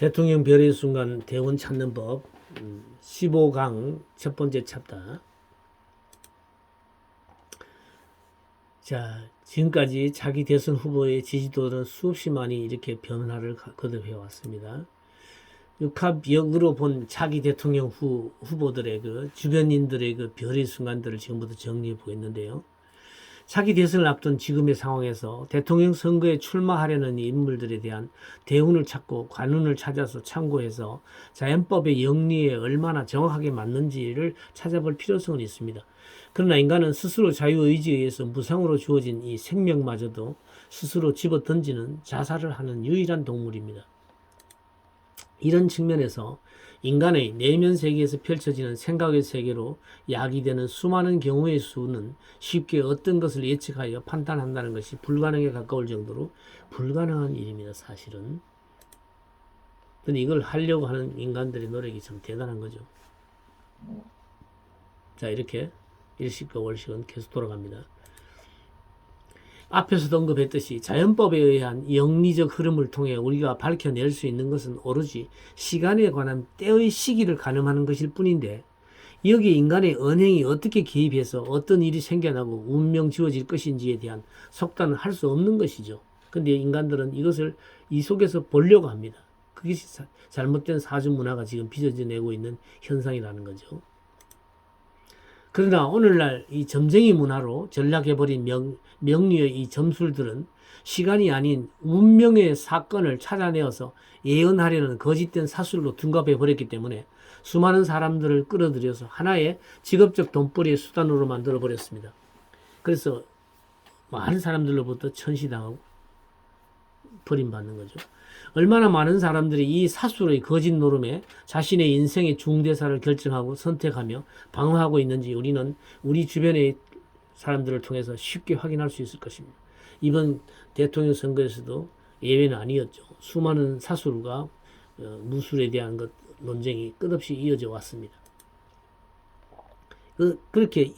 대통령 별의 순간 대원 찾는 법 15강 첫 번째 챕터. 자, 지금까지 자기 대선 후보의 지지도는 수없이 많이 이렇게 변화를 거듭해 왔습니다. 육합역으로 본 차기 대통령 후보들의 그 주변인들의 그 별의 순간들을 지금부터 정리해 보겠는데요. 차기 대선을 앞둔 지금의 상황에서 대통령 선거에 출마하려는 인물들에 대한 대운을 찾고 관운을 찾아서 참고해서 자연법의 영리에 얼마나 정확하게 맞는지를 찾아볼 필요성은 있습니다. 그러나 인간은 스스로 자유의지에 의해서 무상으로 주어진 이 생명마저도 스스로 집어던지는 자살을 하는 유일한 동물입니다. 이런 측면에서 인간의 내면 세계에서 펼쳐지는 생각의 세계로 야기되는 수많은 경우의 수는 쉽게 어떤 것을 예측하여 판단한다는 것이 불가능에 가까울 정도로 불가능한 일입니다. 사실은. 근데 이걸 하려고 하는 인간들의 노력이 참 대단한 거죠. 자, 이렇게 일식과 월식은 계속 돌아갑니다. 앞에서도 언급했듯이 자연법에 의한 영리적 흐름을 통해 우리가 밝혀낼 수 있는 것은 오로지 시간에 관한 때의 시기를 가늠하는 것일 뿐인데, 여기에 인간의 언행이 어떻게 개입해서 어떤 일이 생겨나고 운명 지어질 것인지에 대한 속단을 할 수 없는 것이죠. 근데 인간들은 이것을 이 속에서 보려고 합니다. 그게 잘못된 사주 문화가 지금 빚어내고 있는 현상이라는 거죠. 그러나 오늘날 이 점쟁이 문화로 전락해버린 명리의 이 점술들은 시간이 아닌 운명의 사건을 찾아내어서 예언하려는 거짓된 사술로 둔갑해버렸기 때문에 수많은 사람들을 끌어들여서 하나의 직업적 돈벌이의 수단으로 만들어버렸습니다. 그래서 많은 사람들로부터 천시당하고 버림받는 거죠. 얼마나 많은 사람들이 이 사술의 거짓 노름에 자신의 인생의 중대사를 결정하고 선택하며 방어하고 있는지 우리는 우리 주변의 사람들을 통해서 쉽게 확인할 수 있을 것입니다. 이번 대통령 선거에서도 예외는 아니었죠. 수많은 사술과 무술에 대한 논쟁이 끝없이 이어져 왔습니다. 그렇게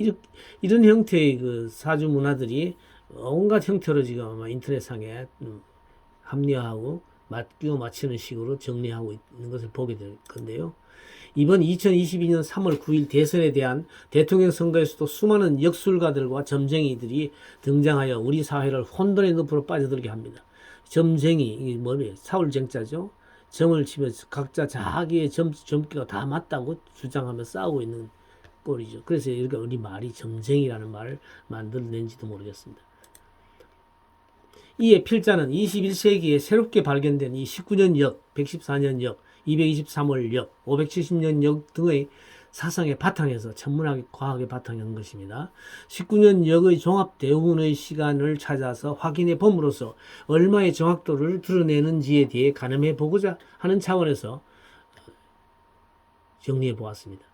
이런 형태의 그 사주 문화들이 온갖 형태로 지금 아마 인터넷상에 합리화하고 끼워 맞추는 식으로 정리하고 있는 것을 보게 될 건데요. 이번 2022년 3월 9일 대선에 대한 대통령 선거에서도 수많은 역술가들과 점쟁이들이 등장하여 우리 사회를 혼돈의 늪으로 빠져들게 합니다. 점쟁이, 이게 뭐예요? 사울쟁자죠. 점을 치면서 각자 자기의 점괘가 다 맞다고 주장하며 싸우고 있는 꼴이죠. 그래서 이렇게 우리 말이 점쟁이라는 말을 만들어낸지도 모르겠습니다. 이에 필자는 21세기에 새롭게 발견된 이 19년역, 114년역, 223월역, 570년역 등의 사상의 바탕에서 천문학의 과학의 바탕에 있는 것입니다. 19년역의 종합 대운의 시간을 찾아서 확인해 봄으로써 얼마의 정확도를 드러내는지에 대해 가늠해 보고자 하는 차원에서 정리해 보았습니다.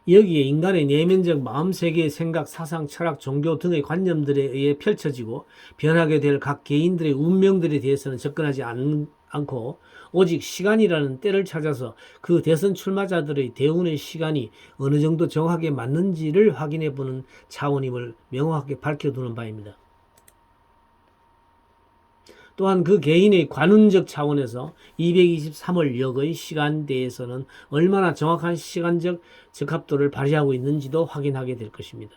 여기에 인간의 내면적 마음세계, 생각, 사상, 철학, 종교 등의 관념들에 의해 펼쳐지고 변하게 될 각 개인들의 운명들에 대해서는 접근하지 않고 오직 시간이라는 때를 찾아서 그 대선 출마자들의 대운의 시간이 어느 정도 정확하게 맞는지를 확인해 보는 차원임을 명확하게 밝혀두는 바입니다. 또한 그 개인의 관운적 차원에서 223월 역의 시간대에서는 얼마나 정확한 시간적 적합도를 발휘하고 있는지도 확인하게 될 것입니다.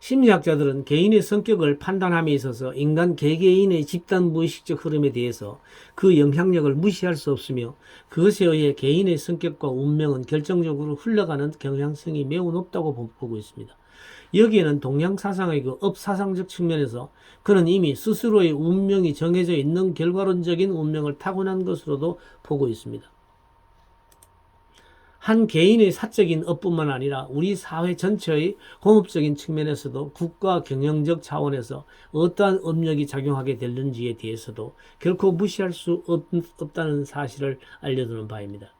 심리학자들은 개인의 성격을 판단함에 있어서 인간 개개인의 집단 무의식적 흐름에 대해서 그 영향력을 무시할 수 없으며 그것에 의해 개인의 성격과 운명은 결정적으로 흘러가는 경향성이 매우 높다고 보고 있습니다. 여기에는 동양사상의 그 업사상적 측면에서 그는 이미 스스로의 운명이 정해져 있는 결과론적인 운명을 타고난 것으로도 보고 있습니다. 한 개인의 사적인 업뿐만 아니라 우리 사회 전체의 공업적인 측면에서도 국가 경영적 차원에서 어떠한 업력이 작용하게 되는지에 대해서도 결코 무시할 수 없다는 사실을 알려두는 바입니다.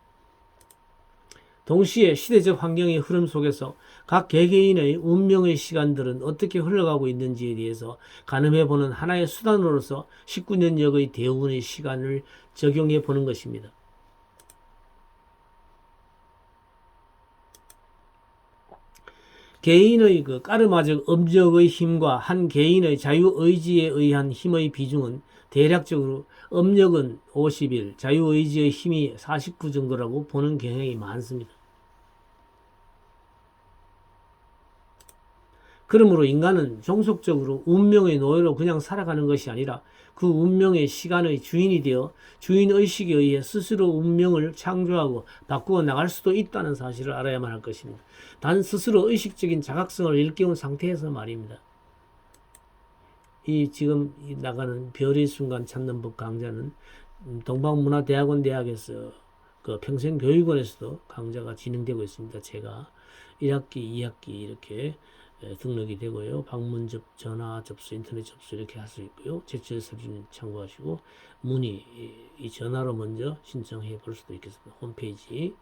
동시에 시대적 환경의 흐름 속에서 각 개개인의 운명의 시간들은 어떻게 흘러가고 있는지에 대해서 가늠해보는 하나의 수단으로서 19년역의 대운의 시간을 적용해 보는 것입니다. 개인의 그 까르마적 음적의 힘과 한 개인의 자유의지에 의한 힘의 비중은 대략적으로 음력은 51, 자유의지의 힘이 49 정도라고 보는 경향이 많습니다. 그러므로 인간은 종속적으로 운명의 노예로 그냥 살아가는 것이 아니라 그 운명의 시간의 주인이 되어 주인의식에 의해 스스로 운명을 창조하고 바꾸어 나갈 수도 있다는 사실을 알아야만 할 것입니다. 단 스스로 의식적인 자각성을 일깨운 상태에서 말입니다. 이 지금 나가는 별의 순간 찾는 법 강좌는 동방문화대학원 대학에서 그 평생교육원에서도 강좌가 진행되고 있습니다. 제가 1학기, 2학기 이렇게 등록이 되고요. 방문 전화 접수, 인터넷 접수 이렇게 할 수 있고요. 제출 사진 참고하시고 문의 이 전화로 먼저 신청해 볼 수도 있겠습니다. 홈페이지